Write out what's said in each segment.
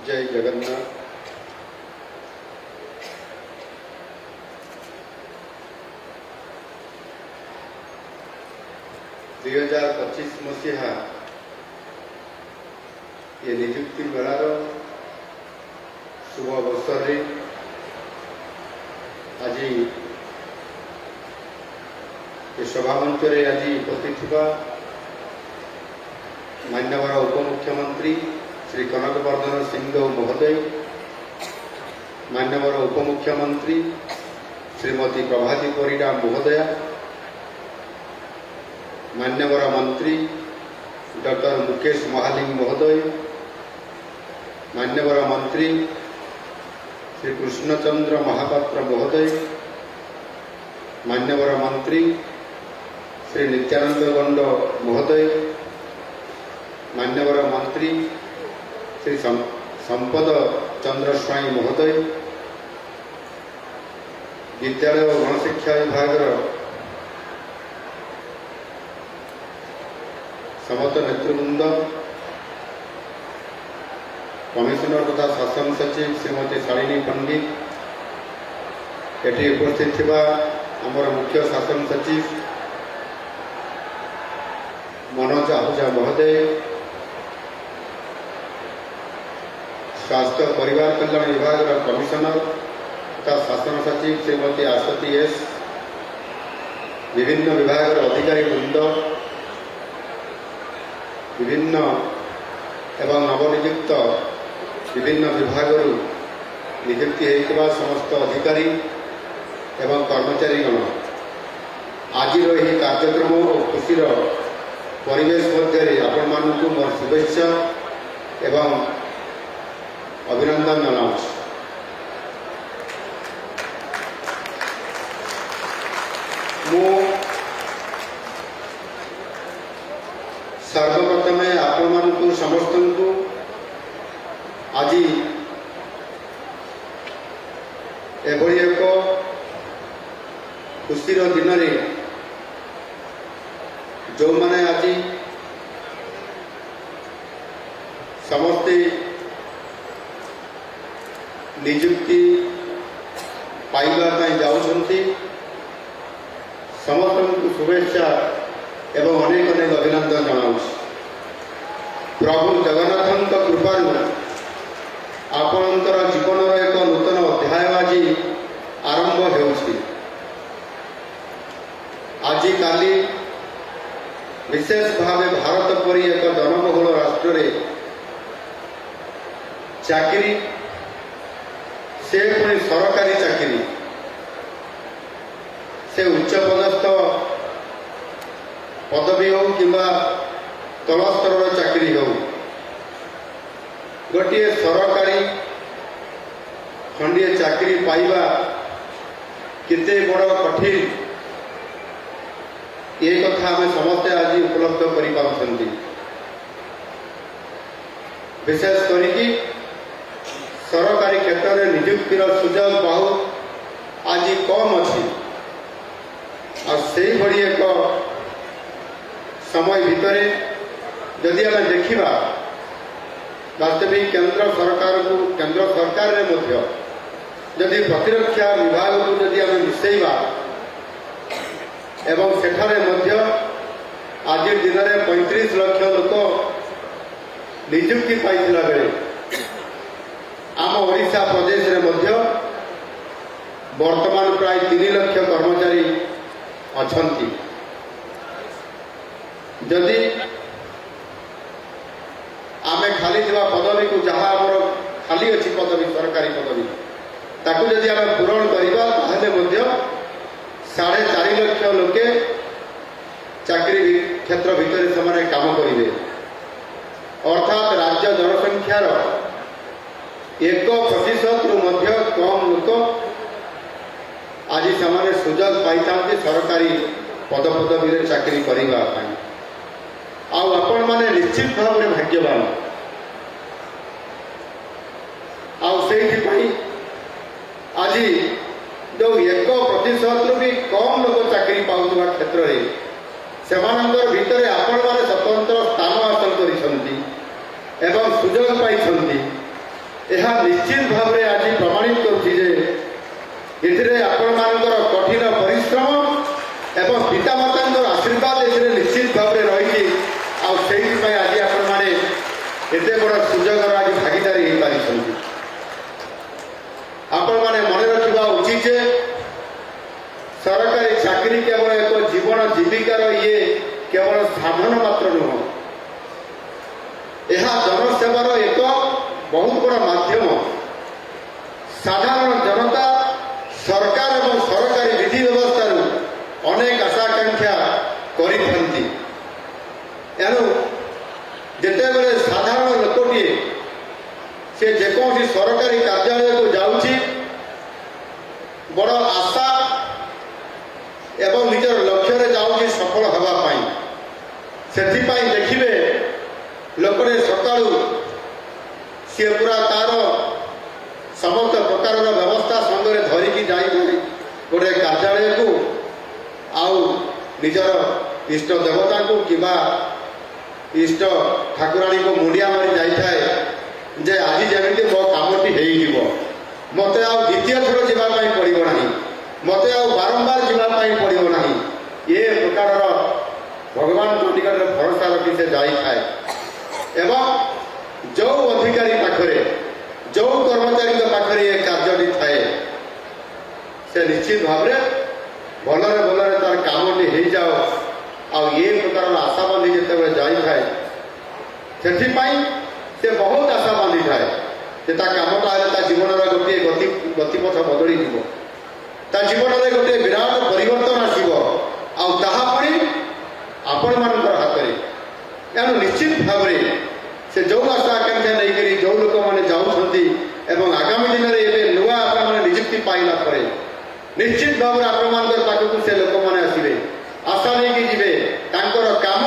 जय जगन्नाथ। दुई 2025 मसीहा ये निजुक्ति मेलार शुभ अवसर आज ये सभामंच आज उपस्थित मान्यवर उपमुख्यमंत्री श्री कनकवर्धन सिंह महोदय, मान्यवर उपमुख्यमंत्री श्रीमती प्रभाती परिडा महोदया, मान्यवर मंत्री डॉक्टर मुकेश महालिंग महोदय, मान्यवर मंत्री श्री कृष्णचंद्र महापात्र महोदय, मान्यवर मंत्री श्री नित्यानंद गंड महोदय, मान्यवर मंत्री श्री संपद चंद्र स्वाई महोदय, विद्यालय और गणशिक्षा विभाग समस्त नेतृवृंद, कमिशनर तथा शासन सचिव श्रीमती शालिनी पंडित, एटी उपस्थित थिबा आमर मुख्य शासन सचिव मनोज आहूजा महोदय, स्वास्थ्य परिवार कल्याण विभाग कमिशनर तथा शासन सचिव श्रीमती आशती एस, विभिन्न विभाग अधिकारी वृंद, विभिन्न एवं नवनियुक्त विभिन्न विभाग नियुक्ति होता समस्त अधिकारी एवं कर्मचारीगण आज यह कार्यक्रम और खुशीर परिवेश मध्य आपण मानू मोर शुभेच्छा एवं अभिनंदन जनाऊँ। सर्वप्रथम आपण मानू समस्त को आज एभली एक खुशीर दिन में जो मैंने आज समस्ते निजुक्ति पाइबा जाऊँगी समस्त को शुभेच्छा एवं अनेक अनेक अभिनंदन जनाऊँ। प्रभु जगन्नाथ कृपा आपणकर जीवन एक नूतन अध्याय आज आरंभ होउछि। आज काली विशेष भाव भारत परी एक जनबहुल राष्ट्र रे चाकरी से पुणी सरकारी चाकरी से उच्च पदस्थ पदवी हो कि तल स्तर चाकरी हो गोटे सरकारी खंडीय चाकरी पाइबा किते बड़ कठिन ये कथा आम समस्ते आज उपलब्ध कर विशेष करी सरकारी क्षेत्र में निजुक्तिर सुजोग बहुत आज कम अच्छी और से भली एक समय भितर जदि आम देखा वास्तविक केंद्र सरकार रे मध्य जदि प्रतिरक्षा विभाग को जदि आम मिसेइबा एवं सेठारे मध्य आज दिन में 35 लाख लोक निजुक्ति पाइथिला बेले आम ओडिशा प्रदेश रे मध्य वर्तमान प्राय 3 लाख कर्मचारी अछंती। जदि आमे खाली थिबा पदवी को जहाँ आमर खाली अच्छी पदवी सरकारी पदवी ताकू जदि आमे पूरण करिबा ताहले मध्य 4.5 लाख लोके चाकरी क्षेत्र भितर से काम करेंगे अर्थात राज्य जनसंख्यार 1% रु कम लोक आज से सुजोग पाई सरकारी पदपदवी चाकरी करने आपण मैंने निश्चित भाव में भाग्यवान आज जो 1% भी कम लोग चाकरी पाउवा क्षेत्र में से भितर आपण मैंने स्वतंत्र स्थान हासिल कर सुजोग पाई ଏହା ନିଶ୍ଚିତ ଭାବରେ ଆଜି ପ୍ରମାଣିତ କରୁଛି ଯେ ଏଥିରେ ଆପଣମାନଙ୍କର କଠିନ ପରିଶ୍ରମ ଏବଂ ପିତାମାତାଙ୍କର ଆଶୀର୍ବାଦ ଏଥିରେ ନିଶ୍ଚିତ ଭାବରେ ରହିଛି। ଆଉ ସେଇଥିପାଇଁ ଆଜି ଆପଣମାନେ ଏତେ ବଡ଼ ସୁଯୋଗର ଆଜି ଭାଗିଦାରୀ ହେଇପାରିଛନ୍ତି। ଆପଣମାନେ ମନେ ରଖିବା ଉଚିତ ଯେ ସରକାରୀ ଚାକିରି କେବଳ ଏକ ଜୀବନ ଜୀବିକାର କେବଳ ସାଧନ ମାତ୍ର ନୁହଁ, ଏହା ଜନସେବାର ଏକ ବହୁତ ବଡ଼ ମାଧ୍ୟମ। ସାଧାରଣ ଜନତା ସରକାର ଏବଂ ସରକାରୀ ବିଧି ବ୍ୟବସ୍ଥାରୁ ଅନେକ ଆଶା ଆକାଂକ୍ଷା କରିଥାନ୍ତି। ଏଣୁ ଯେତେବେଳେ ସାଧାରଣ ଲୋକଟିଏ ସେ ଯେକୌଣସି ସରକାରୀ କାର୍ଯ୍ୟାଳୟକୁ ଯାଉଛି ବଡ଼ ଆଶା ଏବଂ ନିଜର ଲକ୍ଷ୍ୟରେ ଯାଉଛି ସଫଳ ହେବା ପାଇଁ। ସେଥିପାଇଁ ଦେଖିବେ ଲୋକଟେ ସକାଳୁ ସିଏ ପୁରା ତାର ସମସ୍ତ ପ୍ରକାରର ବ୍ୟବସ୍ଥା ସଙ୍ଗରେ ଧରିକି ଯାଇଥାଏ ଗୋଟେ କାର୍ଯ୍ୟାଳୟକୁ, ଆଉ ନିଜର ଇଷ୍ଟ ଦେବତାଙ୍କୁ କିମ୍ବା ଇଷ୍ଟ ଠାକୁରାଣୀଙ୍କୁ ମୁଣ୍ଡିଆ ମାରି ଯାଇଥାଏ ଯେ ଆଜି ଯେମିତି ମୋ କାମଟି ହେଇଯିବ, ମୋତେ ଆଉ ଦ୍ୱିତୀୟ ଥର ଯିବା ପାଇଁ ପଡ଼ିବ ନାହିଁ, ମୋତେ ଆଉ ବାରମ୍ବାର ଯିବା ପାଇଁ ପଡ଼ିବ ନାହିଁ। ଏ ପ୍ରକାରର ଭଗବାନଙ୍କ ନିକଟରେ ଭରସା ରଖି ସେ ଯାଇଥାଏ। ଏବଂ ଯେଉଁ ଅଧିକାରୀ ପାଖରେ ଯେଉଁ କର୍ମଚାରୀଙ୍କ ପାଖରେ ଏ କାର୍ଯ୍ୟଟି ଥାଏ ସେ ନିଶ୍ଚିତ ଭାବରେ ଭଲରେ ଭଲରେ ତାର କାମଟି ହେଇଯାଉ ଆଉ ଏ ପ୍ରକାରର ଆଶା ବାନ୍ଧି ଯେତେବେଳେ ଯାଇଥାଏ ସେଥିପାଇଁ ସେ ବହୁତ ଆଶା ବାନ୍ଧିଥାଏ ଯେ ତା କାମଟା ହେଲେ ତା ଜୀବନର ଗୋଟିଏ ଗତିପଥ ବଦଳିଯିବ, ତା ଜୀବନରେ ଗୋଟିଏ ବିରାଟ ପରିବର୍ତ୍ତନ ଆସିବ, ଆଉ ତାହା ପୁଣି ଆପଣମାନଙ୍କର ହାତରେ। ଏଣୁ ନିଶ୍ଚିତ ଭାବରେ ସେ ଯେଉଁ ଆଶା ଆକାଂକ୍ଷା ନେଇକରି ଯେଉଁ ଲୋକମାନେ ଯାଉଛନ୍ତି ଏବଂ ଆଗାମୀ ଦିନରେ ଏବେ ନୂଆ ଆପଣମାନେ ନିଯୁକ୍ତି ପାଇଲା ପରେ ନିଶ୍ଚିତ ଭାବରେ ଆପଣମାନଙ୍କର ପାଖକୁ ସେ ଲୋକମାନେ ଆସିବେ, ଆଶା ନେଇକି ଯିବେ। ତାଙ୍କର କାମ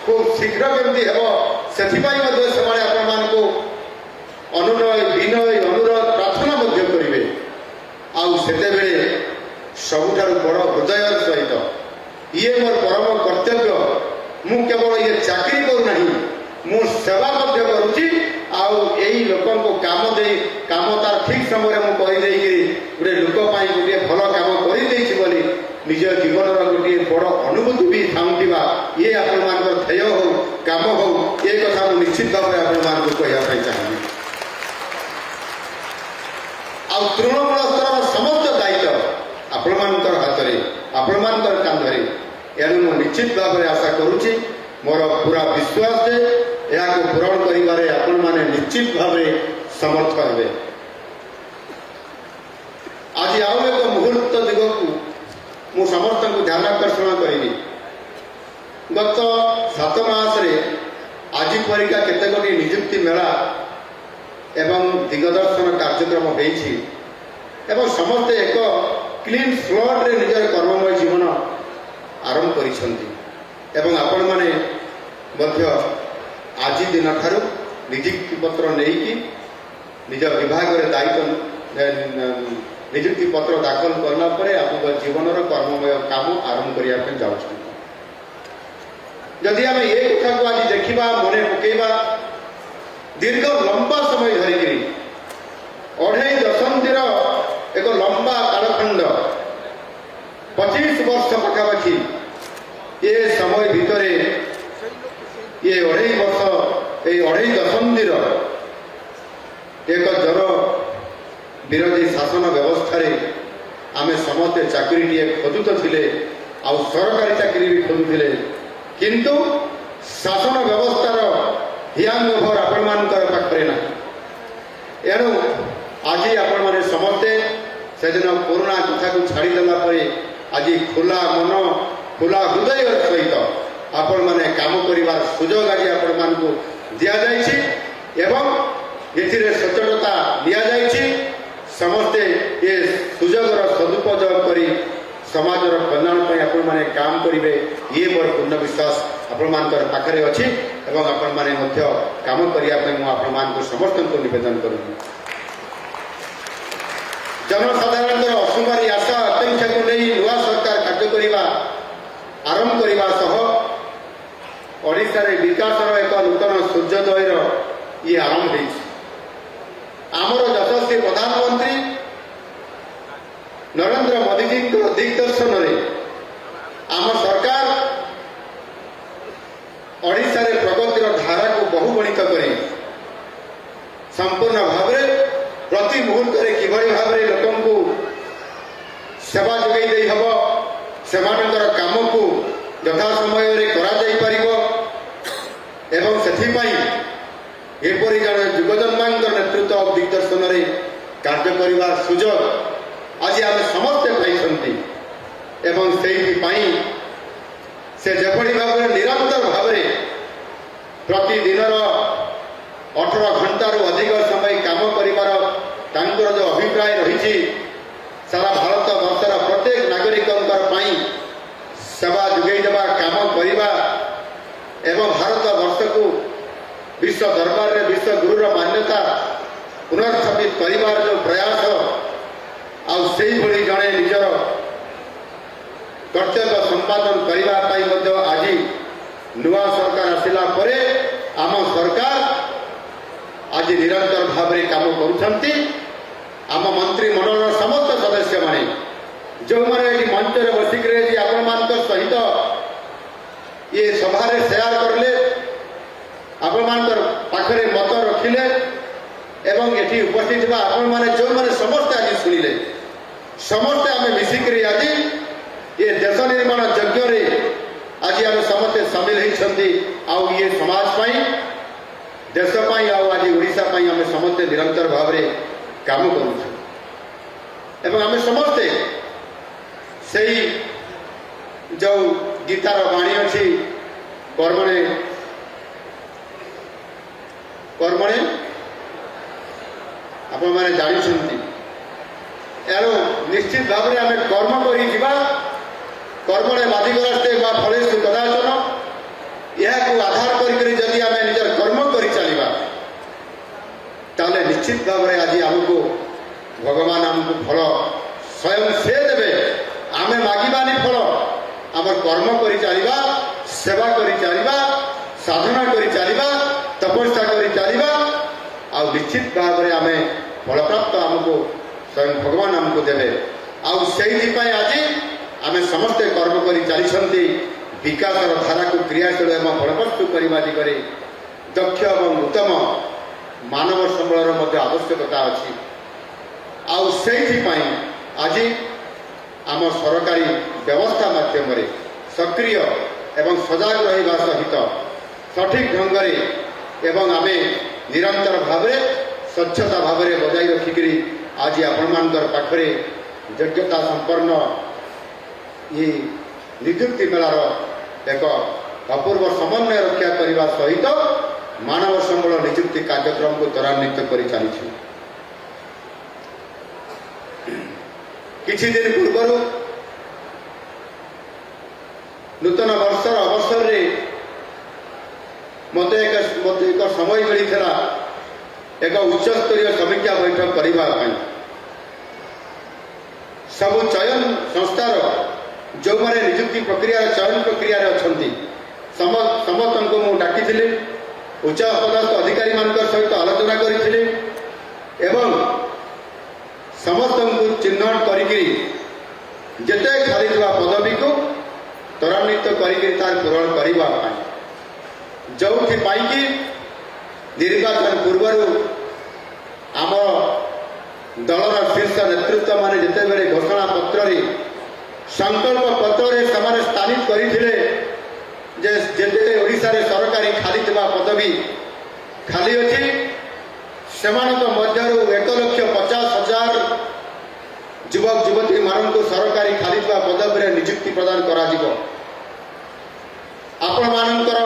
ଖୁବ୍ ଶୀଘ୍ର କେମିତି ହେବ ସେଥିପାଇଁ ମଧ୍ୟ ସେମାନେ ଆପଣମାନଙ୍କୁ ଅନୁନୟ ବିନୟ ଅନୁରୋଧ ପ୍ରାର୍ଥନା ମଧ୍ୟ କରିବେ। ଆଉ ସେତେବେଳେ ସବୁଠାରୁ ବଡ଼ ହୃଦୟର ସହିତ ଇଏ ମୋର ପରମ କର୍ତ୍ତବ୍ୟ, ମୁଁ କେବଳ ଇଏ ଚାକିରି କରୁନାହିଁ, ମୁଁ ସେବା ମଧ୍ୟ କରୁଛି, ଆଉ ଏଇ ଲୋକଙ୍କୁ କାମ ତାର ଠିକ୍ ସମୟରେ ମୁଁ କହିଦେଇକିରି ଗୋଟେ ଲୋକ ପାଇଁ ଗୋଟିଏ ଭଲ କାମ କରିଦେଇଛି ବୋଲି ନିଜ ଜୀବନର ଗୋଟିଏ ବଡ଼ ଅନୁଭୂତି ବି ଥାଉଁଥିବା ଇଏ ଆପଣମାନଙ୍କର ଧ୍ୟେୟ ହଉ କାମ ହଉ, ଏ କଥା ମୁଁ ନିଶ୍ଚିତ ଭାବରେ ଆପଣମାନଙ୍କୁ କହିବା ପାଇଁ ଚାହିଁବି। ଆଉ ତୃଣମୂଳ ସ୍ତରର ସମସ୍ତ ଦାୟିତ୍ୱ ଆପଣମାନଙ୍କର ହାତରେ, ଆପଣମାନଙ୍କର କାନ୍ଧରେ। ଏଣୁ ମୁଁ ନିଶ୍ଚିତ ଭାବରେ ଆଶା କରୁଛି, ମୋର ପୁରା ବିଶ୍ୱାସ ଯେ ଏହାକୁ ପୂରଣ କରିବାରେ ଆପଣମାନେ ନିଶ୍ଚିତ ଭାବରେ ସମର୍ଥ ହେବେ। ଆଜି ଆଉ ଏକ ମୁହୂର୍ତ୍ତ ଦିଗକୁ ମୁଁ ସମସ୍ତଙ୍କୁ ଧ୍ୟାନ ଆକର୍ଷଣ କରିବି। ଗତ 7 ମାସରେ ଆଜି ପରିକା କେତେଗୋଟି ନିଯୁକ୍ତି ମେଳା ଏବଂ ଦିଗଦର୍ଶନ କାର୍ଯ୍ୟକ୍ରମ ହୋଇଛି ଏବଂ ସମସ୍ତେ ଏକ କ୍ଲିନ୍ ସ୍ଲଟ୍ରେ ନିଜର କର୍ମମୟ ଜୀବନ ଆରମ୍ଭ କରିଛନ୍ତି। ଏବଂ ଆପଣମାନେ ମଧ୍ୟ ଆଜି ଦିନଠାରୁ ନିଯୁକ୍ତି ପତ୍ର ନେଇକି ନିଜ ବିଭାଗରେ ଦାୟିତ୍ୱ ନିଯୁକ୍ତି ପତ୍ର ଦାଖଲ କଲା ପରେ ଆପଣଙ୍କ ଜୀବନର କର୍ମମୟ କାମ ଆରମ୍ଭ କରିବା ପାଇଁ ଯାଉଛନ୍ତି। ଯଦି ଆମେ ଏ କଥାକୁ ଆଜି ଦେଖିବା ମନେ ପକେଇବା, ଦୀର୍ଘ ଲମ୍ବା ସମୟ ଧରିକିରି 2.5 ଦଶନ୍ଧିର ଏକ ଲମ୍ବା କାଳଖଣ୍ଡ 25 ବର୍ଷ ପାଖାପାଖି ଏ ସମୟ ଭିତରେ ଏ 2.5 ବର୍ଷ এই 2.5 ଦଶନ୍ଧିର ଏକ ଜନ ବିରୋଧୀ ଶାସନ ବ୍ୟବସ୍ଥାରେ ଆମେ ସମସ୍ତେ ଚାକିରିଟିଏ ଖୋଜୁଥିଲେ, ଆଉ ସରକାରୀ ଚାକିରି ବି ଖୋଜୁଥିଲେ, କିନ୍ତୁ ଶାସନ ବ୍ୟବସ୍ଥାର ହ୍ୟାଙ୍ଗ ଓଭର ଆପଣମାନଙ୍କର ପାଖରେ ନାହିଁ। ଏଣୁ ଆଜି ଆପଣମାନେ ସମସ୍ତେ ସେଦିନ ପୁରୁଣା କଥାକୁ ଛାଡ଼ିଦେଲା ପରେ ଆଜି ଖୋଲା ମନ ଖୋଲା ହୃଦୟର ସହିତ ଆପଣମାନେ କାମ କରିବାର ସୁଯୋଗ ଆଜି ଆପଣମାନଙ୍କୁ ଦିଆଯାଇଛି ଏବଂ ଏଥିରେ ସଚେତନତା ନିଆଯାଇଛି। ସମସ୍ତେ ଏ ସୁଯୋଗର ସଦୁପଯୋଗ କରି ସମାଜର କଲ୍ୟାଣ ପାଇଁ ଆପଣମାନେ କାମ କରିବେ, ଇଏ ମୋର ପୂର୍ଣ୍ଣ ବିଶ୍ୱାସ ଆପଣମାନଙ୍କର ପାଖରେ ଅଛି ଏବଂ ଆପଣମାନେ ମଧ୍ୟ କାମ କରିବା ପାଇଁ ମୁଁ ଆପଣମାନଙ୍କୁ ସମସ୍ତଙ୍କୁ ନିବେଦନ କରୁଛି। ଜନସାଧାରଣଙ୍କର ଅସୁମାରୀ ଆଶା ଆକାଂକ୍ଷାକୁ ନେଇ ନୂଆ ସରକାର କାର୍ଯ୍ୟ କରିବା ଆରମ୍ଭ କରିବା ସହ ଓଡ଼ିଶାରେ ବିକାଶର ଏକ ନୂତନ ସୂର୍ଯ୍ୟୋଦୟର ଇଏ ଆରମ୍ଭ ହୋଇଛି। ଆମ नरेंद्र मोदी जी दिग्दर्शन में आम सरकार ओडिशा रे प्रगतिर धारा को बहुगुणित करी संपूर्ण भाव प्रति मुहूर्त किभली भाव लोक को सेवा जोगाई दे हब सेमानकर काम को यथा समय करा जाई परिबो एवं सेथिपाई एपरी जन युगजन्मांकर नेतृत्व दिग्दर्शन में कार्य करिवार सुजोग आज आम समस्ते पाई एवं से जेपरी भाव निरंतर भाव प्रतिदिन 18 घंटा रु अधिक समय काम करिवार तांकर जो अभिप्राय रही सारा भारत वर्षर प्रत्येक नागरिकों सेवा जोगाई देवा काम करवा एवं भारत वर्ष को विश्व दरबार में विश्व गुरुर मान्यता पुनर्स्थापित करिवार जो प्रयास आउे जड़े निजर कर्तव्य संपादन करने आज नुआ सरकार आसला आम सरकार आज निरंतर भाव में काम करुँच आम मंत्रिमंडल समस्त सदस्य माने जो मैंने मंच में बसिक आपण सहित ये सभा शेयर करले आपण पाखरे मत रखिले एवं ये उपस्थित आपण मैंने जो मैंने समस्ते आज शुणिले समस्ते आम मिसिक आज ये देश निर्माण यज्ञ आज आम समस्ते सामिल होती ये समाज पाई देश पाई आज ओडिशा पाई आम समस्ते निरंतर भाव में काम करूँ आम समस्ते से जो गीतार बाणी अच्छी कर्मणे कर्मणे आपण मैंने जानी एणु निश्चित भाव में आम कर्म कर कर्मणे बाधिकरास्ते फलेषु कदाचन यह आधार करी आम निजर कर्म कर चलवा ताले निश्चित भाव में आज आमको भगवान आमको फल स्वयं से देवे आम मागिबानी फल आम कर्म कर चलवा सेवा कर चलवा साधना कर चलवा तपस्या कर चलवा आ निश्चित भाव में आम फल प्राप्त आमको स्वयं भगवान आमको देवे आज आम समस्ते कर्म कर चली विकास धारा को क्रियाशील एवं फलप्रस्तु करने दिगरे दक्ष एवं उत्तम मानव संबलर आवश्यकता अच्छी आज आम सरकारी व्यवस्था माध्यम सक्रिय एवं सजग रहा सहित सठिक ढंग एवं आम निरंतर भाव स्वच्छता भाव बजाई रखिकी आज आपण पाखरे योग्यता संपन्न ये नियुक्ति मेलार एक अपूर्व समन्वय रक्षा करने सहित मानव संबल नियुक्ति कार्यक्रम को त्वरान्वित कर चली किछि दिन पूर्व नूतन वर्षर अवसर रे मत एक समय मिलता एक उच्चस्तरीय समीक्षा बैठक करने सब चयन संस्थार जो मैंने नियुक्ति प्रक्रिया चयन प्रक्रिया समस्त को डाकी उच्च पदस्थ अधिकारी मान सहित आलोचना करी समस्त को चिन्हट करते खाली पदवी को त्वरान्वित कर पूरण करने जो निर्वाचन पूर्व आम दलर शीर्ष नेतृत्व माने जिते घोषणा पत्र संकल्प पत्र से स्थानित करते ओडिशा रे सरकारी खाली पदवी खाली अच्छी से मध्य 1,50,000 युवक युवती मान सरकारी खाली पदवी नियुक्ति प्रदान कर आपण मानकर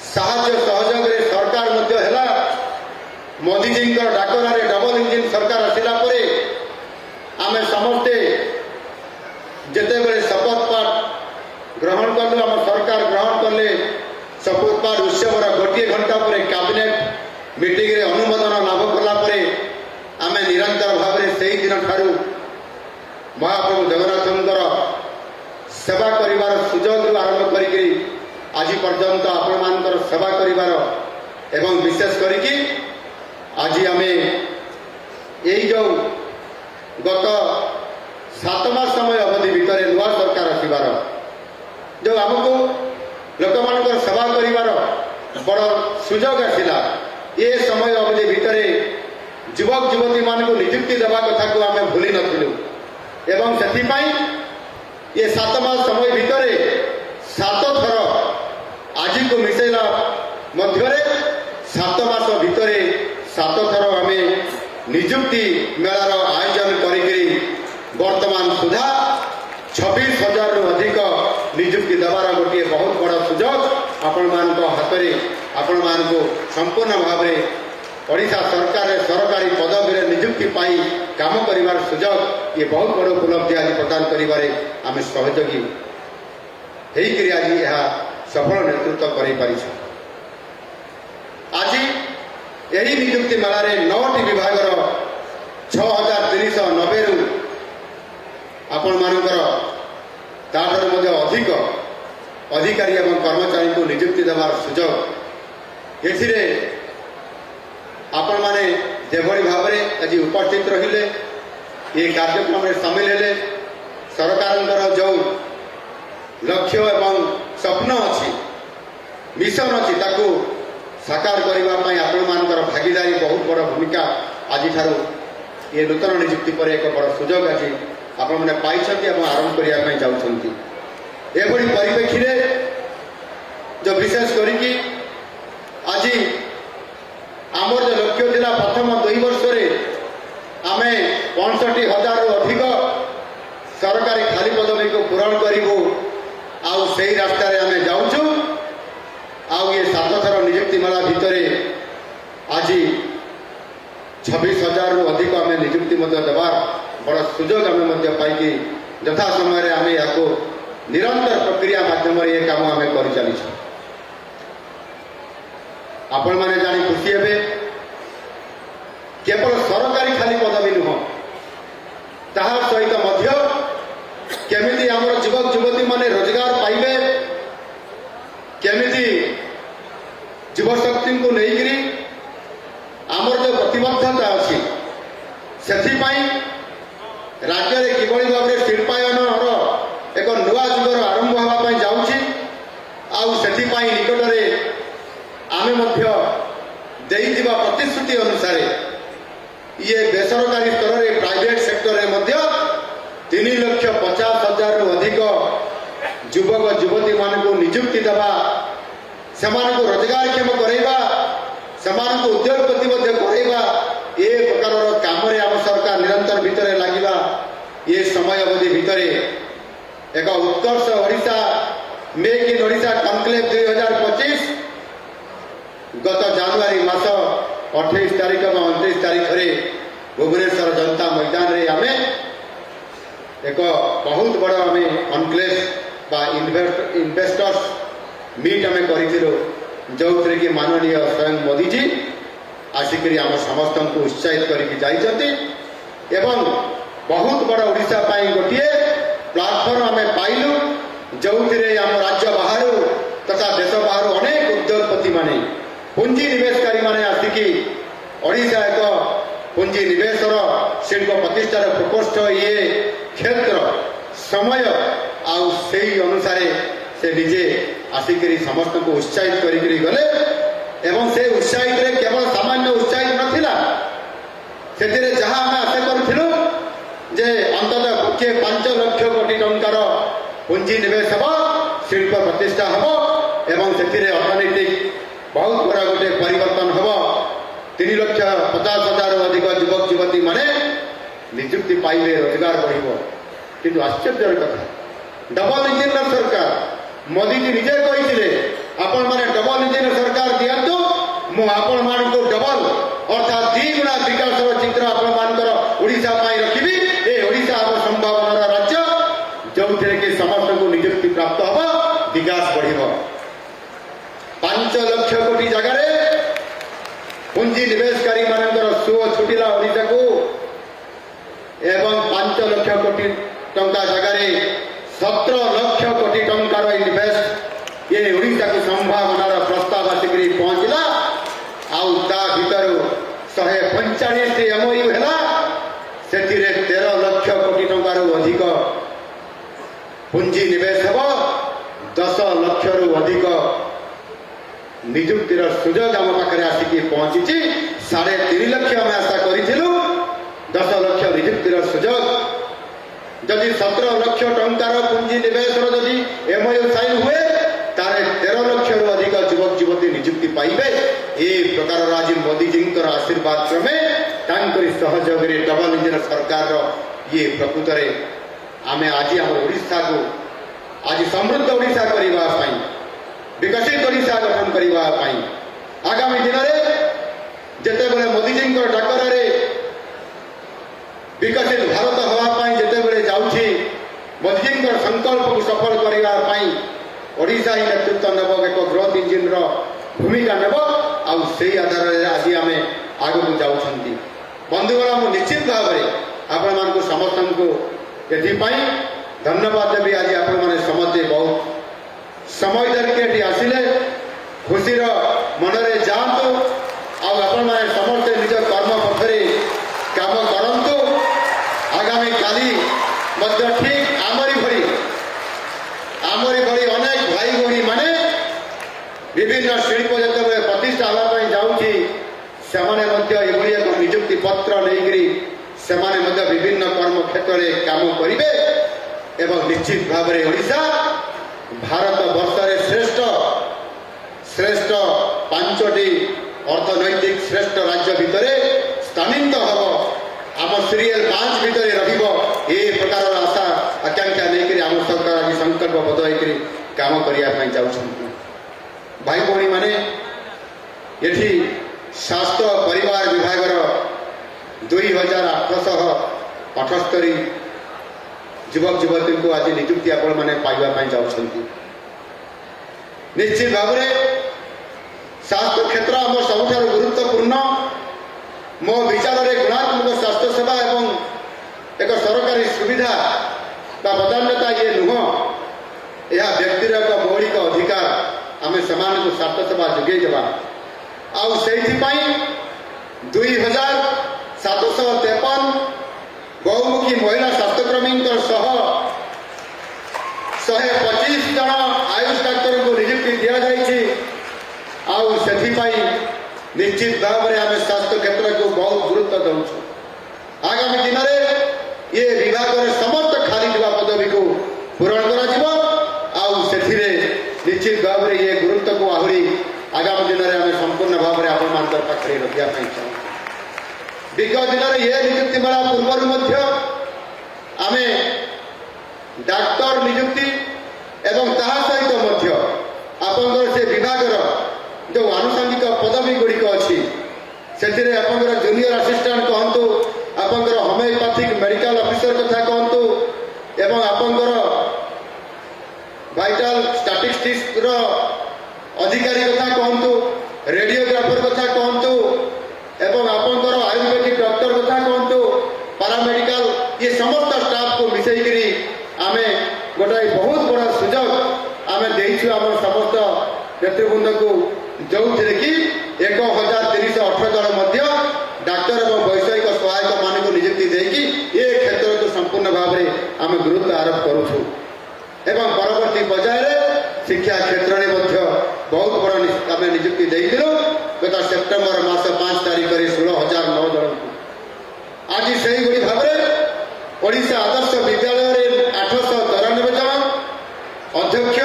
साहाय्य सहयोग सरकार है मोदी जी डाकरा डबल इंजिन सरकार आसला आम समस्ते जिते बड़े शपथ पाठ ग्रहण कलु आम सरकार ग्रहण कले शपथ पाठ उत्सव गोटे घंटा पर कैबिनेट मीटिंग रे अनुमोदन लाभ कला आम निरंतर भाव में से दिन ठारू महाप्रभु जगन्नाथंकर सेवा करिवार सुजोग आरंभ करी आज पर्यंत आपण मानकर सेवा करिवार एवं विशेष करी आज आम यही जो गत 7 ମାସ ସମୟ ଅବଧି ଭିତରେ ନୂଆ ସରକାର ଆସିବାର ଯେଉଁ ଆମକୁ ଲୋକମାନଙ୍କର ସେବା କରିବାର ବଡ଼ ସୁଯୋଗ ଆସିଲା, ଏ ସମୟ ଅବଧି ଭିତରେ ଯୁବକ ଯୁବତୀମାନଙ୍କୁ ନିଯୁକ୍ତି ଦେବା କଥାକୁ ଆମେ ଭୁଲି ନଥିଲୁ ଏବଂ ସେଥିପାଇଁ ଏ 7 ମାସ ସମୟ ଭିତରେ 7 ଥର ଆଜିକୁ ମିଶାଇଲା ମଧ୍ୟରେ 7 ମାସ ଭିତରେ 7 ଥର ଆମେ ନିଯୁକ୍ତି ମେଳାର ଆୟୋଜନ କରିକିରି ବର୍ତ୍ତମାନ ସୁଦ୍ଧା 26,000ରୁ ଅଧିକ ନିଯୁକ୍ତି ଦେବାର ଗୋଟିଏ ବହୁତ ବଡ଼ ସୁଯୋଗ ଆପଣମାନଙ୍କ ହାତରେ, ଆପଣମାନଙ୍କୁ ସମ୍ପୂର୍ଣ୍ଣ ଭାବରେ ଓଡ଼ିଶା ସରକାରରେ ସରକାରୀ ପଦବୀରେ ନିଯୁକ୍ତି ପାଇ କାମ କରିବାର ସୁଯୋଗ, ଏ ବହୁତ ବଡ଼ ଉପଲବ୍ଧି ଆଜି ପ୍ରଦାନ କରିବାରେ ଆମେ ସହଯୋଗୀ ହେଇକରି ଆଜି ଏହା ସଫଳ ନେତୃତ୍ୱ କରିପାରିଛୁ। ଆଜି ଏହି ନିଯୁକ୍ତି ମେଳାରେ 9ଟି ବିଭାଗର 6,390ରୁ ଆପଣମାନଙ୍କର ତାଠାରୁ ମଧ୍ୟ ଅଧିକ ଅଧିକାରୀ ଏବଂ କର୍ମଚାରୀଙ୍କୁ ନିଯୁକ୍ତି ଦେବାର ସୁଯୋଗ, ଏଥିରେ ଆପଣମାନେ ଯେଭଳି ଭାବରେ ଆଜି ଉପସ୍ଥିତ ରହିଲେ, ଏ କାର୍ଯ୍ୟକ୍ରମରେ ସାମିଲ ହେଲେ, ସରକାରଙ୍କର ଯେଉଁ ଲକ୍ଷ୍ୟ ଏବଂ ସ୍ୱପ୍ନ ଅଛି, ମିଶନ ଅଛି, ତାକୁ ସାକାର କରିବା ପାଇଁ ଆପଣମାନଙ୍କର ଭାଗିଦାରୀ ବହୁତ ବଡ଼ ଭୂମିକା ଆଜିଠାରୁ ଏ ନୂତନ ନିଯୁକ୍ତି ପରେ ଏକ ବଡ଼ ସୁଯୋଗ ଆଜି ଆପଣମାନେ ପାଇଛନ୍ତି ଏବଂ ଆରମ୍ଭ କରିବା ପାଇଁ ଯାଉଛନ୍ତି। ଏଭଳି ପରିପ୍ରେକ୍ଷୀରେ ଯେଉଁ ବିଶେଷ କରିକି ଆଜି ଆମର ଯେଉଁ ଲକ୍ଷ୍ୟ ଥିଲା ପ୍ରଥମ 2 ବର୍ଷରେ ଆମେ 65,000ରୁ ଅଧିକ ସରକାରୀ ଖାଲି ପଦବୀକୁ ପୂରଣ କରିବୁ, ଆଉ ସେହି ରାସ୍ତାରେ ଆମେ ଯାଉଛୁ। ଆଉ ଏ 7 ଥର ନିଯୁକ୍ତି ମେଳା ଭିତରେ ଆଜି 26,000ରୁ ଅଧିକ ଆମେ ନିଯୁକ୍ତି ମଧ୍ୟ ଦେବାର ବଡ଼ ସୁଯୋଗ ଆମେ ମଧ୍ୟ ପାଇକି ଯଥା ସମୟରେ ଆମେ ଏହାକୁ ନିରନ୍ତର ପ୍ରକ୍ରିୟା ମାଧ୍ୟମରେ ଏ କାମ ଆମେ କରିଚାଲିଛୁ। ଆପଣମାନେ ଜାଣି ଖୁସି ହେବେ, କେବଳ ସରକାରୀ ଖାଲି ପଦବୀ ନୁହଁ, ତାହା ସହିତ ମଧ୍ୟ କେମିତି ଆମର ଯୁବକ ଯୁବତୀମାନେ ରୋଜଗାର ପାଇବେ, କେମିତି ଯୁବଶକ୍ତିଙ୍କୁ ନେଇକରି ଆମର ଯେଉଁ ପ୍ରତିବଦ୍ଧତା ଅଛି, ସେଥିପାଇଁ ରାଜ୍ୟରେ କିଭଳି ଭାବରେ ଶିଳ୍ପାୟନର ଏକ ନୂଆ ଯୁଗର ଆରମ୍ଭ ହେବା ପାଇଁ ଯାଉଛି, ଆଉ ସେଥିପାଇଁ ନିକଟରେ ଆମେ ମଧ୍ୟ ଦେଇଥିବା ପ୍ରତିଶ୍ରୁତି ଅନୁସାରେ ଇଏ ବେସରକାରୀ ସ୍ତରରେ ପ୍ରାଇଭେଟ ସେକ୍ଟରରେ ମଧ୍ୟ 3,50,000ରୁ ଅଧିକ ଯୁବକ ଯୁବତୀମାନଙ୍କୁ ନିଯୁକ୍ତି ଦେବା, ସେମାନଙ୍କୁ ରୋଜଗାରକ୍ଷମ କରାଇବା, ସେମାନଙ୍କୁ ଉଦ୍ୟୋଗପତି ମଧ୍ୟ କରାଇବା, ଏ ପ୍ରକାରର କାମରେ ଆମ ସରକାର ନିରନ୍ତର ଭିତରେ ଲାଗିବା। ଏ ସମୟ ଅବଧି ଭିତରେ ଏକ ଉତ୍କର୍ଷ Odisha make in Odisha conclave 2025 ଗତ ଜାନୁଆରୀ ମାସ 28 ତାରିଖ ବା 29 ତାରିଖରେ ଭୁବନେଶ୍ୱର ଜନତା ମଇଦାନରେ ଆମେ ଏକ ବହୁତ ବଡ଼ ଆମେ କନକ୍ଲେଭ ବା ଇନଭେଷ୍ଟର୍ସ ମିଟ୍ ଆମେ କରିଥିଲୁ, ଯେଉଁଥିରେ କି ମାନନୀୟ ସ୍ୱୟଂ ମୋଦିଜୀ ଆସିକରି ଆମ ସମସ୍ତଙ୍କୁ ଉତ୍ସାହିତ କରିକି ଯାଇଛନ୍ତି ଏବଂ ବହୁତ ବଡ଼ ଓଡ଼ିଶା ପାଇଁ ଗୋଟିଏ ପ୍ଲାଟଫର୍ମ ଆମେ ପାଇଲୁ, ଯେଉଁଥିରେ ଆମ ରାଜ୍ୟ ବାହାରୁ ତଥା ଦେଶ ବାହାରୁ ଅନେକ ଉଦ୍ୟୋଗପତିମାନେ ପୁଞ୍ଜି ନିବେଶକାରୀମାନେ ଆସିକି ଓଡ଼ିଶା ଏକ ପୁଞ୍ଜି ନିବେଶର ଶିଳ୍ପ ପ୍ରତିଷ୍ଠାର ପ୍ରକୋଷ୍ଠ, ଇଏ କ୍ଷେତ୍ର ସମୟ ଆଉ ସେହି ଅନୁସାରେ ସେ ନିଜେ ଆସିକରି ସମସ୍ତଙ୍କୁ ଉତ୍ସାହିତ କରିକରି ଗଲେ ଏବଂ ସେ ଉତ୍ସାହିତରେ କେବଳ ସାମାନ୍ୟ ଉତ୍ସାହିତ ନଥିଲା, ସେଥିରେ ଯାହା ଆମେ ଆଶା କରିଥିଲୁ ଯେ ଅନ୍ତତଃ 5 ଲକ୍ଷ କୋଟି ଟଙ୍କାର ପୁଞ୍ଜି ନିବେଶ ହେବ, ଶିଳ୍ପ ପ୍ରତିଷ୍ଠା ହେବ ଏବଂ ସେଥିରେ ଅର୍ଥନୈତିକ ବହୁତ ବଡ଼ ଗୋଟେ ପରିବର୍ତ୍ତନ ହେବ। 3,50,000ରୁ ଅଧିକ ଯୁବକ ଯୁବତୀମାନେ ନିଯୁକ୍ତି ପାଇବେ, ରୋଜଗାର ବଢ଼ିବ। କିନ୍ତୁ ଆଶ୍ଚର୍ଯ୍ୟର କଥା, ଡବଲ ଇଞ୍ଜିନର ସରକାର, ମୋଦିଜୀ ନିଜେ କହିଥିଲେ ଆପଣମାନେ ଡବଲ ଇଞ୍ଜିନର ସରକାର ଦିଅନ୍ତୁ, ମୁଁ ଆପଣମାନଙ୍କୁ ଡବଲ ଅର୍ଥାତ୍ 2 ଗୁଣା ବିକାଶର ଚିତ୍ର ଆପଣମାନଙ୍କର ଓଡ଼ିଶା ପାଇଁ ରଖିବି। ଏ ଓଡ଼ିଶା ହେବ ସମ୍ଭାବନାର ରାଜ୍ୟ, ଯେଉଁଥିରେ କି ସମସ୍ତଙ୍କୁ ନିଯୁକ୍ତି ପ୍ରାପ୍ତ ହେବ, ବିକାଶ ବଢ଼ିବ। 5 ଲକ୍ଷ କୋଟି ଜାଗାରେ ପୁଞ୍ଜି ନିବେଶକାରୀମାନଙ୍କର ସୁଅ ଛୁଟିଲା ଓଡ଼ିଶାକୁ ଏବଂ 5 ଲକ୍ଷ କୋଟି ଟଙ୍କା ଜାଗାରେ 17 ଲକ୍ଷ କୋଟି ଟଙ୍କାର ଇନଭେଷ୍ଟ ଏ ଓଡ଼ିଶାକୁ ସମ୍ଭାବନାର ପ୍ରସ୍ତାବ ଆସିକରି ପହଞ୍ଚିଲା। ଆଉ ତା ଭିତରୁ 145ଟି MOU ହେଲା, ସେଥିରେ 13 ଲକ୍ଷ କୋଟି ଟଙ୍କା अधिक पुंजी निवेश हेब 10 लाख अधिक निजुक्तिर सुजोग आम पाखे आसिकी पहुंची 3.5 लाख आम आशा करूँ 10 लाख निजुक्तिर सुजोग जदि 17 लाख टंकार पुंजी निवेश जदि एमओयू साइन हुए तारे 13 लाख अधिक युवक युवती निजुक्ति पाइबे। ए प्रकार आज मोदी जी आशीर्वाद क्रमे सहयोग डबल इंजन सरकार ये प्रकृत में आम आज आम ओडिशा को आज समृद्ध ओडिशा करने विकसित ओडिशा गठन करने आगामी दिन में जिते बड़े मोदी जी डाकर विकसित भारत हाँपाई जिते बड़े जाऊँगी मोदी जी संकल्प को सफल करने ओडिशा ही नेतृत्व नेब एक ग्रोथ इंजिन भूमिका नेब आई आधार आज आम आग को जाऊँ बंधुगण मु निश्चित भाव में आपण मान समस्त को ये धन्यवाद देवी। आज आपण मैंने समझे बहुत समय धरिकी आसिले खुशीर मनरे जातु आपण मैंने समस्ते निज कर्म पथरे काम करतु आगामी काली ठीक आमरी भरी अनेक भाई भौणी माने विभिन्न शिल्प जो प्रतिष्ठा हाँपाई जाऊँगी से एक निजुक्ति पत्र नहीं विभिन्न कर्म क्षेत्र में काम करेंगे एवं निश्चित भाव में ओडिशा भारत वर्ष श्रेष्ठ 5टी अर्थनैतिक श्रेष्ठ राज्य भितर स्थानित हम आम सीरियल 5 भितर ये प्रकार आशा आकांक्षा नहीं आम सरकार आज संकल्पबद्ध होकर काम करने चाहते भाई भौणी माने ये स्वास्थ्य परिवार विभाग 2878 युवक युवती को आज निजुक्ति आपण मैंने पाइबा चाहते निश्चित भाव में स्वास्थ्य क्षेत्र आम सबुठ गुरुत्वपूर्ण मो विचार में गुणात्मक स्वास्थ्य सेवा एवं एक सरकारी सुविधा बदान्यता ये नुह यह व्यक्तिर एक मौलिक अधिकार आम से स्वास्थ्य सेवा जोगे देवा आउ से 2753 बहुमुखी महिला स्वास्थ्यकर्मी 125 जन आयुष डाक्तर को निजुक्ति दि जाएगी निश्चित भाव में आम स्वास्थ्य क्षेत्र को बहुत गुरुत्व दौर आगामी दिन में ये विभाग में समस्त खाली पदवी को पूरण कर निश्चित भाव में ये गुरुत्व को आहरी आगामी दिन में आम संपूर्ण भाव में आपण पाखे रखा चाहूँ विगत दिन में ये निजुक्ति मेला पूर्व आम डाक्तर निजुक्ति एवं ताहा सहित आपंकर से विभाग जो आनुषंगिक पदवी गुड़िक अच्छी से जूनियर असिस्टेंट कहतु आपंकर होमियोपैथिक मेडिकल ऑफिसर कथा कहतु एवं आपंकर वाइटल स्टैटिस्टिक्स अधिकारी कथा कहतु रेडियोग्राफर कथा कहतु एवं आपंकर आयुर्वेदिक डॉक्टर कथा कहतु पारामेडिकल ये समस्त स्टाफ को मिसईकरी आमे गोटे बहुत बड़ा सुजोग आम देचु आम समस्त नेतृवृंद को जो कि 1318 जन डाक्तर और वैषयिक सहायक मान को निजुक्ति देकी ये क्षेत्र को संपूर्ण भाव में आम गुरुत्व आरोप करुँ एवं परवर्ती पर्यायर शिक्षा क्षेत्र में बहुत बड़ा आम निजुक्ति देलु गत सेप्टेम्बर मास 5 तारीख 16,009 जन को आज से भाव में ओडिशा आदर्श विद्यालय 894 जन अध्यक्ष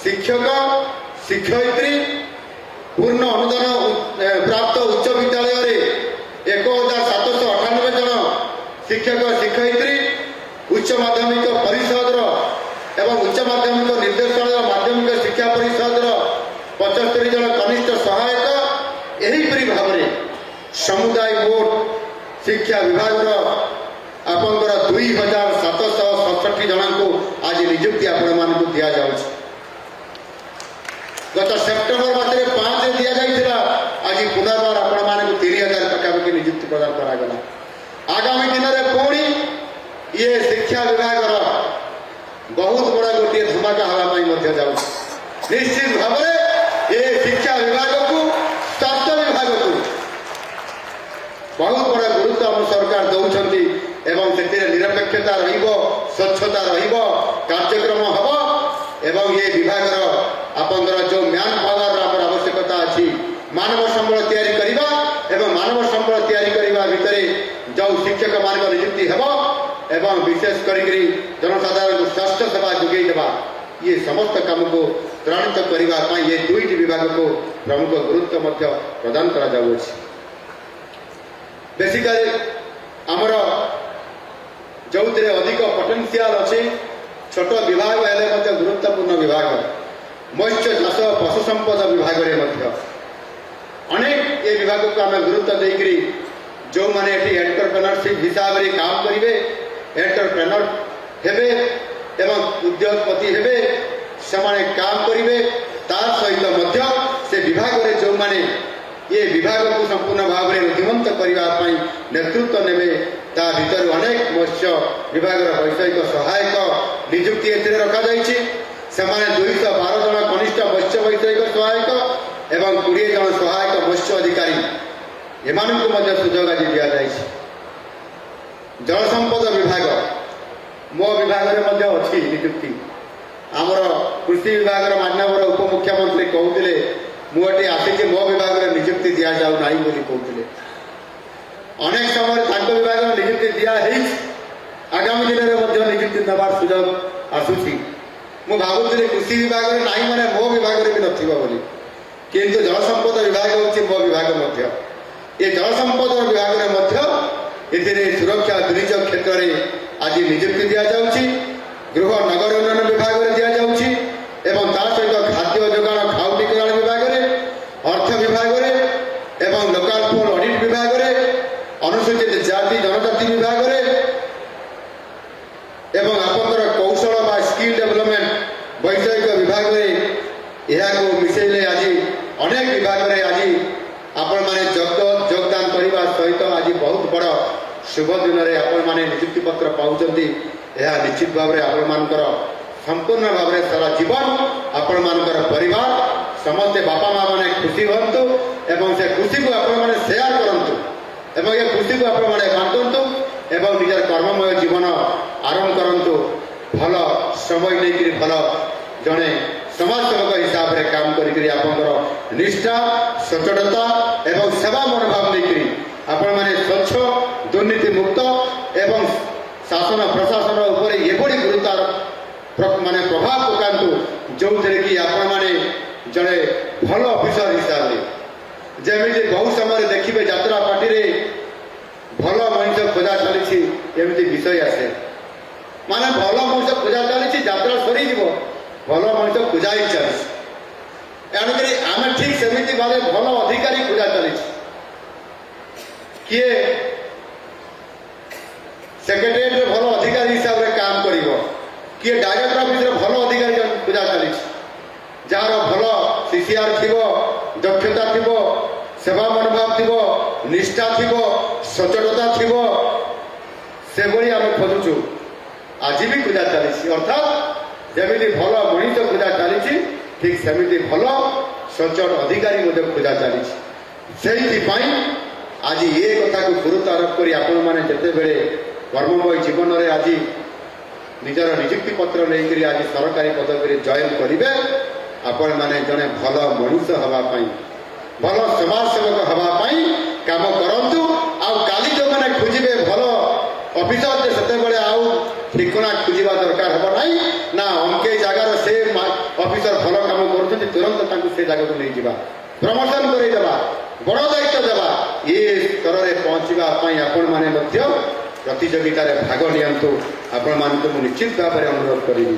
शिक्षक शिक्षयित्री पूर्ण अनुदान प्राप्त उच्च विद्यालय 1798 जन शिक्षक शिक्षयित्री उच्च माध्यमिक परिषद एवं उच्च माध्यमिक निर्देशालय माध्यमिक शिक्षा परिषद 75 जन कनिष्ठ सहायक यहीपरी भाव में समुदाय बोर्ड शिक्षा विभाग आपंकर 2767 जन को आज निजुक्ति आपण मान को दि जाऊँ गत सेप्टेम्बर मास 5 दि जाइए आज पुनर्बार आपण मान 3000 पाखापाखि निजुक्ति प्रदान करागला आगामी दिन में पुणी ये शिक्षा विभाग बहुत बड़ा गोटे धमाका हाँपाई जाऊँ निश्चित भाव में ये शिक्षा विभाग को स्वास्थ्य विभाग को बहुत बड़ा गुरुत्व आम सरकार दौरान ଏବଂ ସେଥିରେ ନିରପେକ୍ଷତା ରହିବ, ସ୍ୱଚ୍ଛତା ରହିବ, କାର୍ଯ୍ୟକ୍ରମ ହେବ ଏବଂ ଏ ବିଭାଗର ଆପଣଙ୍କର ଯେଉଁ ମ୍ୟାନ୍ ପାୱାରର ଆମର ଆବଶ୍ୟକତା ଅଛି, ମାନବ ସମ୍ବଳ ତିଆରି କରିବା ଏବଂ ମାନବ ସମ୍ବଳ ତିଆରି କରିବା ଭିତରେ ଯେଉଁ ଶିକ୍ଷକମାନଙ୍କ ନିଯୁକ୍ତି ହେବ ଏବଂ ବିଶେଷ କରିକି ଜନସାଧାରଣଙ୍କୁ ସ୍ୱାସ୍ଥ୍ୟ ସେବା ଯୋଗାଇ ଦେବା, ଇଏ ସମସ୍ତ କାମକୁ ତ୍ୱରାନ୍ୱିତ କରିବା ପାଇଁ ଏ ଦୁଇଟି ବିଭାଗକୁ ପ୍ରମୁଖ ଗୁରୁତ୍ୱ ମଧ୍ୟ ପ୍ରଦାନ କରାଯାଉଅଛି। ବେସିକାଲି ଆମର ଯେଉଁଥିରେ ଅଧିକ ପଟେନ୍ସିଆଲ ଅଛି, ଛୋଟ ବିଭାଗ ହେଲେ ମଧ୍ୟ ଗୁରୁତ୍ୱପୂର୍ଣ୍ଣ ବିଭାଗ, ମତ୍ସ୍ୟ ଚାଷ ପଶୁ ସମ୍ପଦ ବିଭାଗରେ ମଧ୍ୟ ଅନେକ ଏ ବିଭାଗକୁ ଆମେ ଗୁରୁତ୍ୱ ଦେଇକରି ଯେଉଁମାନେ ଏଠି ଏଣ୍ଟରପ୍ରେନରସିପ୍ ହିସାବରେ କାମ କରିବେ, ଏଣ୍ଟରପ୍ରେନର ହେବେ ଏବଂ ଉଦ୍ୟୋଗପତି ହେବେ, ସେମାନେ କାମ କରିବେ। ତା ସହିତ ମଧ୍ୟ ସେ ବିଭାଗରେ ଯେଉଁମାନେ ଏ ବିଭାଗକୁ ସମ୍ପୂର୍ଣ୍ଣ ଭାବରେ ଉଦ୍ଦିମନ୍ତ କରିବା ପାଇଁ ନେତୃତ୍ୱ ନେବେ, ତା ଭିତରୁ ଅନେକ ମତ୍ସ୍ୟ ବିଭାଗର ବୈଷୟିକ ସହାୟକ ନିଯୁକ୍ତି ଏଥିରେ ରଖାଯାଇଛି। ସେମାନେ 212 ଜଣ କନିଷ୍ଠ ମତ୍ସ୍ୟ ବୈଷୟିକ ସହାୟକ ଏବଂ 20 ଜଣ ସହାୟକ ମତ୍ସ୍ୟ ଅଧିକାରୀ, ଏମାନଙ୍କୁ ମଧ୍ୟ ସୁଯୋଗ ଆଜି ଦିଆଯାଇଛି। ଜଳସମ୍ପଦ ବିଭାଗ, ମୋ ବିଭାଗରେ ମଧ୍ୟ ଅଛି ନିଯୁକ୍ତି। ଆମର କୃଷି ବିଭାଗର ମାନ୍ୟବର ଉପମୁଖ୍ୟମନ୍ତ୍ରୀ କହୁଥିଲେ, ମୁଁ ଏଠି ଆସିଛି ମୋ ବିଭାଗରେ ନିଯୁକ୍ତି ଦିଆଯାଉ ନାହିଁ ବୋଲି କହୁଥିଲେ। ଅନେକ ସମୟରେ ତାଙ୍କ ବିଭାଗର ନିଯୁକ୍ତି ଦିଆହେଇଛି, ଆଗାମୀ ଦିନରେ ମଧ୍ୟ ନିଯୁକ୍ତି ନେବାର ସୁଯୋଗ ଆସୁଛି। ମୁଁ ଭାବୁଥିଲି କୃଷି ବିଭାଗରେ ନାହିଁ ମାନେ ମୋ ବିଭାଗରେ ବି ନଥିବ ବୋଲି, କିନ୍ତୁ ଜଳସମ୍ପଦ ବିଭାଗ ହେଉଛି ମୋ ବିଭାଗ ମଧ୍ୟ। ଏ ଜଳସମ୍ପଦ ବିଭାଗରେ ମଧ୍ୟ ଏଥିରେ ସୁରକ୍ଷା ଦୁର୍ଯୋଗ କ୍ଷେତ୍ରରେ ଆଜି ନିଯୁକ୍ତି ଦିଆଯାଉଛି। ଗୃହ ନଗର ଉନ୍ନୟନ ବିଭାଗରେ ଦିଆଯାଉଛି ଏବଂ ତା ସହିତ ଖାଦ୍ୟ ଯୋଗାଣ ଖାଉଟି କଲ୍ୟାଣ ବିଭାଗରେ, ଅର୍ଥ ବିଭାଗରେ ଏବଂ ଲୋକାଲ ପୋଲ ଅଡିଟ୍ ବିଭାଗରେ, ଅନୁସୂଚିତ ଜାତି ଜନଜାତି ବିଭାଗରେ ଏବଂ ଆପଣଙ୍କର କୌଶଳ ବା ସ୍କିଲ୍ ଡେଭଲପମେଣ୍ଟ ବୈଷୟିକ ବିଭାଗରେ, ଏହାକୁ ମିଶାଇଲେ ଆଜି ଅନେକ ବିଭାଗରେ ଆଜି ଆପଣମାନେ ଯୋଗଦାନ କରିବା ସହିତ ଆଜି ବହୁତ ବଡ଼ ଶୁଭ ଦିନରେ ଆପଣମାନେ ନିଯୁକ୍ତି ପତ୍ର ପାଉଛନ୍ତି। ଏହା ନିଶ୍ଚିତ ଭାବରେ ଆପଣମାନଙ୍କର ସମ୍ପୂର୍ଣ୍ଣ ଭାବରେ ସାରା ଜୀବନ ଆପଣମାନଙ୍କର ପରିବାର ସମସ୍ତେ ବାପା ମା ମାନେ ଖୁସି ହୁଅନ୍ତୁ ଏବଂ ସେ ଖୁସିକୁ ଆପଣମାନେ ସେୟାର କରନ୍ତୁ ଏବଂ ଏ ଖୁସିକୁ ଆପଣମାନେ ବାଣ୍ଟନ୍ତୁ ଏବଂ ନିଜର କର୍ମମୟ ଜୀବନ ଆରମ୍ଭ କରନ୍ତୁ। ଭଲ ସମୟ ନେଇକରି ଭଲ ଜଣେ ସମାଜସେବକ ହିସାବରେ କାମ କରିକରି ଆପଣଙ୍କର ନିଷ୍ଠା, ସଚେତନତା ଏବଂ ସେବା ମନୋଭାବ ନେଇକରି ଆପଣମାନେ ସ୍ୱଚ୍ଛ, ଦୁର୍ନୀତି ମୁକ୍ତ ଏବଂ ଶାସନ ପ୍ରଶାସନ ଉପରେ ଏଭଳି ଗୁରୁତ୍ୱ ମାନେ ପ୍ରଭାବ ପକାନ୍ତୁ, ଯେଉଁଥିରେ କି ଆପଣମାନେ ଜଣେ ଭଲ ଅଫିସର ହିସାବରେ, ଯେମିତି ବହୁ ସମୟରେ ଦେଖିବେ ଯାତ୍ରା ପାର୍ଟିରେ ଭଲ ମଣିଷ ଖୋଜା ଚାଲିଛି ଏମିତି ବିଷୟ ଆସେ, ମାନେ ଭଲ ମଣିଷ ଖୋଜା ଚାଲିଛି, ଯାତ୍ରା ସରିଯିବ, ଭଲ ମଣିଷ ଖୋଜା ହିଁ ଚାଲିଛି। ଏଣୁକରି ଆମେ ଠିକ୍ ସେମିତି ଭାବେ ଭଲ ଅଧିକାରୀ ଖୋଜା ଚାଲିଛି। କିଏ ସେକ୍ରେଟାରିଏଟରେ ଭଲ ଅଧିକାରୀ ହିସାବରେ କାମ କରିବ, କିଏ ଡାଇରେକ୍ଟର ଅଫିସରେ ଭଲ ଅଧିକାରୀ ଖୋଜା ଚାଲିଛି, ଯାହାର ଭଲ CCR ଥିବ, ଦକ୍ଷତା ଥିବ, ସେବା ମନୋଭାବ ଥିବ, ନିଷ୍ଠା ଥିବ, ସଚେତନତା ଥିବ, ସେଭଳି ଆମେ ଖୋଜୁଛୁ। ଆଜି ବି ଖୋଜା ଚାଲିଛି, ଅର୍ଥାତ୍ ଯେମିତି ଭଲ ମଣିଷ ଖୋଜା ଚାଲିଛି, ଠିକ୍ ସେମିତି ଭଲ ସଚେତନ ଅଧିକାରୀ ମଧ୍ୟ ଖୋଜା ଚାଲିଛି। ସେଇଥିପାଇଁ ଆଜି ଏ କଥାକୁ ଗୁରୁତ୍ୱ ଆରୋପ କରି ଆପଣମାନେ ଯେତେବେଳେ କର୍ମମୟ ଜୀବନରେ ଆଜି ନିଜର ନିଯୁକ୍ତି ପତ୍ର ନେଇକରି ଆଜି ସରକାରୀ ପଦବୀରେ ଜଏନ୍ କରିବେ, ଆପଣମାନେ ଜଣେ ଭଲ ମଣିଷ ହେବା ପାଇଁ, ଭଲ ସମାଜସେବକ ହେବା ପାଇଁ କାମ କରନ୍ତୁ। ଆଉ କାଲି ଯେଉଁମାନେ ଖୋଜିବେ ଭଲ ଅଫିସର, ସେତେବେଳେ ଆଉ ଠିକଣା ଖୋଜିବା ଦରକାର ହେବ ନାହିଁ। ନା ଅଙ୍କେ ଜାଗାର ସେ ଅଫିସର ଭଲ କାମ କରୁଛନ୍ତି, ତୁରନ୍ତ ତାଙ୍କୁ ସେ ଜାଗାକୁ ନେଇଯିବା, ପ୍ରମୋସନ କରେଇଦେବା, ବଡ଼ ଦାୟିତ୍ୱ ଦେବା। ଏ ସ୍ତରରେ ପହଞ୍ଚିବା ପାଇଁ ଆପଣମାନେ ମଧ୍ୟ ପ୍ରତିଯୋଗିତାରେ ଭାଗ ନିଅନ୍ତୁ, ଆପଣମାନଙ୍କୁ ମୁଁ ନିଶ୍ଚିତ ଭାବରେ ଅନୁରୋଧ କରିବି।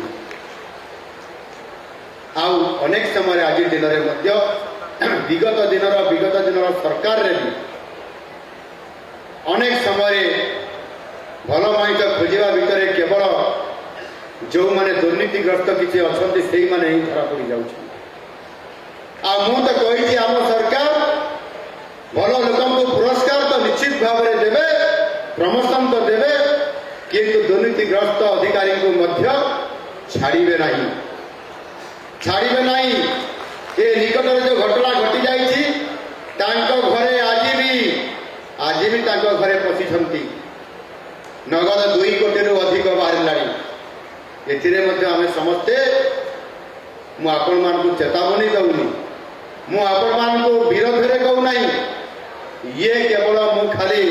ଆଉ ଅନେକ ସମୟରେ ଆଜି ଦିନରେ ମଧ୍ୟ ବିଗତ ଦିନର ସରକାରରେ ବି ଅନେକ ସମୟରେ ଭଲ ମଣିଷ ଖୋଜିବା ଭିତରେ କେବଳ ଯେଉଁମାନେ ଦୁର୍ନୀତିଗ୍ରସ୍ତ କିଛି ଅଛନ୍ତି ସେଇମାନେ ହିଁ ଧରା ପଡ଼ିଯାଉଛନ୍ତି। ଆଉ ମୁଁ ତ କହିଛି ଆମ ସରକାର ଭଲ ଲୋକଙ୍କୁ ପୁରସ୍କାର ତ ନିଶ୍ଚିତ ଭାବରେ ଦେବେ, ପ୍ରମୋସନ ତ ଦେବେ, କିନ୍ତୁ ଦୁର୍ନୀତିଗ୍ରସ୍ତ ଅଧିକାରୀଙ୍କୁ ମଧ୍ୟ ଛାଡ଼ିବେ ନାହିଁ। ଏ ନିକଟରେ ଯେଉଁ ଘଟଣା ଘଟି ଯାଇଛି, ତାଙ୍କ ଘରେ ଆଜି ବି ତାଙ୍କ ଘରେ ପଶିଛନ୍ତି। ନଗଦ 2 କୋଟିରୁ ଅଧିକ ବାହାରିଲାଣି। ଏଥିରେ ମଧ୍ୟ ଆମେ ସମସ୍ତେ, ମୁଁ ଆପଣମାନଙ୍କୁ ଚେତାବନୀ ଦେଉନି, ମୁଁ ଆପଣମାନଙ୍କୁ ବିରୋଧରେ କହୁନାହିଁ। ଇଏ କେବଳ ମୁଁ ଖାଲି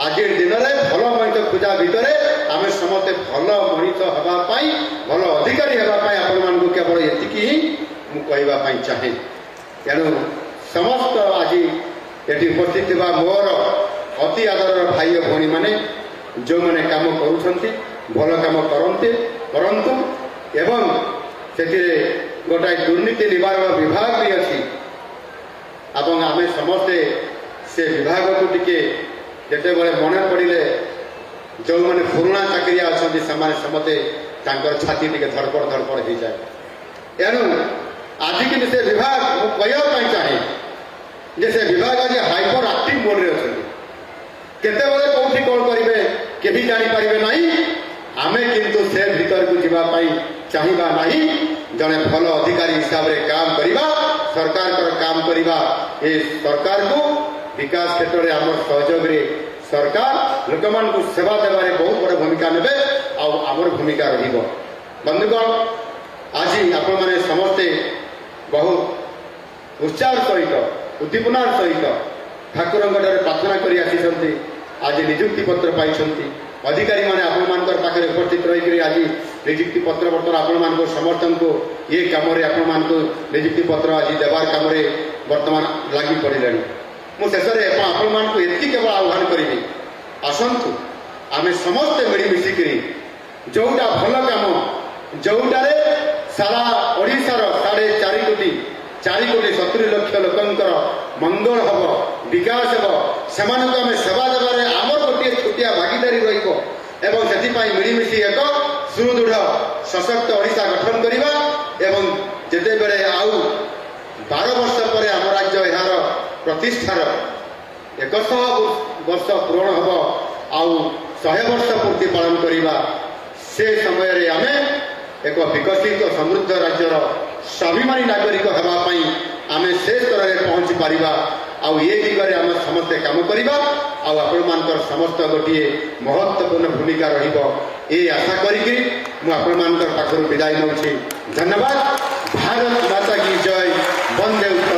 ଆଜିର ଦିନରେ ଭଲ ମଣିଷ ଖୋଜା ଭିତରେ ଆମେ ସମସ୍ତେ ଭଲ ମଣିଷ ହେବା ପାଇଁ, ଭଲ ଅଧିକାରୀ ହେବା ପାଇଁ ଆପଣମାନଙ୍କୁ କେବଳ ଏତିକି ହିଁ ମୁଁ କହିବା ପାଇଁ ଚାହେଁ। ତେଣୁ ସମସ୍ତ ଆଜି ଏଠି ଉପସ୍ଥିତ ଥିବା ମୋର ଅତି ଆଦରର ଭାଇ ଓ ଭଉଣୀମାନେ, ଯେଉଁମାନେ କାମ କରୁଛନ୍ତି ଭଲ କାମ କରନ୍ତୁ ଏବଂ ସେଥିରେ ଗୋଟାଏ ଦୁର୍ନୀତି ନିବାରଣ ବିଭାଗ ବି ଅଛି ଏବଂ ଆମେ ସମସ୍ତେ ସେ ବିଭାଗକୁ ଟିକେ ଯେତେବେଳେ ମନେ ପଡ଼ିଲେ ଯେଉଁମାନେ ପୁରୁଣା ଚାକିରିଆ ଅଛନ୍ତି ସେମାନେ ସମସ୍ତେ ତାଙ୍କର ଛାତି ଟିକେ ଧଡ଼ପଡ଼ ଧଡ଼ପଡ଼ ହେଇଯାଏ। ଏଣୁ ଆଜି କିନ୍ତୁ ସେ ବିଭାଗ ମୁଁ କହିବା ପାଇଁ ଚାହେଁ ଯେ ସେ ବିଭାଗ ଆଜି ହାଇପର ଆକ୍ଟିଭ ମୋଡରେ ଅଛନ୍ତି। କେତେବେଳେ କୋଉଠି କ'ଣ କରିବେ କେହି ଜାଣିପାରିବେ ନାହିଁ। ଆମେ କିନ୍ତୁ ସେ ଭିତରକୁ ଯିବା ପାଇଁ ଚାହିଁବା ନାହିଁ। ଜଣେ ଭଲ ଅଧିକାରୀ ହିସାବରେ କାମ କରିବା, ସରକାରଙ୍କର କାମ କରିବା। ଏ ସରକାରକୁ ବିକାଶ କ୍ଷେତ୍ରରେ ଆମର ସହଯୋଗରେ ସରକାର ଲୋକମାନଙ୍କୁ ସେବା ଦେବାରେ ବହୁତ ବଡ଼ ଭୂମିକା ନେବେ ଆଉ ଆମର ଭୂମିକା ରହିବ। ବନ୍ଧୁଗଣ, ଆଜି ଆପଣମାନେ ସମସ୍ତେ ବହୁତ ଉତ୍ସାହ ସହିତ ଉଦ୍ଦୀପନାର ସହିତ ଠାକୁରଙ୍କଠାରେ ପ୍ରାର୍ଥନା କରି ଆସିଛନ୍ତି। ଆଜି ନିଯୁକ୍ତି ପତ୍ର ପାଇଛନ୍ତି। ଅଧିକାରୀମାନେ ଆପଣମାନଙ୍କର ପାଖରେ ଉପସ୍ଥିତ ରହିକରି ଆଜି ନିଯୁକ୍ତି ପତ୍ର ବର୍ତ୍ତମାନ ଆପଣମାନଙ୍କ ସମସ୍ତଙ୍କୁ ଏ କାମରେ ଆପଣମାନଙ୍କୁ ନିଯୁକ୍ତି ପତ୍ର ଆଜି ଦେବାର କାମରେ ବର୍ତ୍ତମାନ ଲାଗି ପଡ଼ିଲେଣି। ମୁଁ ଶେଷରେ ଆପଣମାନଙ୍କୁ ଏତିକି କେବଳ ଆହ୍ୱାନ କରିବି, ଆସନ୍ତୁ ଆମେ ସମସ୍ତେ ମିଳିମିଶିକରି ଯେଉଁଟା ଭଲ କାମ, ଯେଉଁଟାରେ ସାରା ଓଡ଼ିଶାର 4.5 କୋଟି 70 ଲକ୍ଷ ଲୋକଙ୍କର ମଙ୍ଗଳ ହେବ, ବିକାଶ ହେବ, ସେମାନଙ୍କୁ ଆମେ ସେବା ଦେବାରେ ଆମର ଗୋଟିଏ ଛୋଟିଆ ଭାଗିଦାରୀ ରହିବ ଏବଂ ସେଥିପାଇଁ ମିଳିମିଶି ଏକ ସୁଦୃଢ଼ ସଶକ୍ତ ଓଡ଼ିଶା ଗଠନ କରିବା ଏବଂ ଯେତେବେଳେ ଆଉ 12 ବର୍ଷ ପରେ ଆମ ରାଜ୍ୟ ଏହାର ପ୍ରତିଷ୍ଠାର 100 ବର୍ଷ ପୂରଣ ହେବ ଆଉ 100 ବର୍ଷ ପୂର୍ତ୍ତି ପାଳନ କରିବା, ସେ ସମୟରେ ଆମେ ଏକ ବିକଶିତ ସମୃଦ୍ଧ ରାଜ୍ୟର ସ୍ୱାଭିମାନୀ ନାଗରିକ ହେବା ପାଇଁ ଆମେ ସେ ସ୍ତରରେ ପହଞ୍ଚି ପାରିବା। ଆଉ ଏ ଦିଗରେ ଆମେ ସମସ୍ତେ କାମ କରିବା ଆଉ ଆପଣମାନଙ୍କର ସମସ୍ତ ଗୋଟିଏ ମହତ୍ତ୍ୱପୂର୍ଣ୍ଣ ଭୂମିକା ରହିବ ଏ ଆଶା କରିକି ମୁଁ ଆପଣମାନଙ୍କର ପାଖରୁ ବିଦାୟ ନେଉଛି। ଧନ୍ୟବାଦ। ଭାରତ ମାତା କି ଜୟ। ବନ୍ଦେ ଉତ୍କଳ।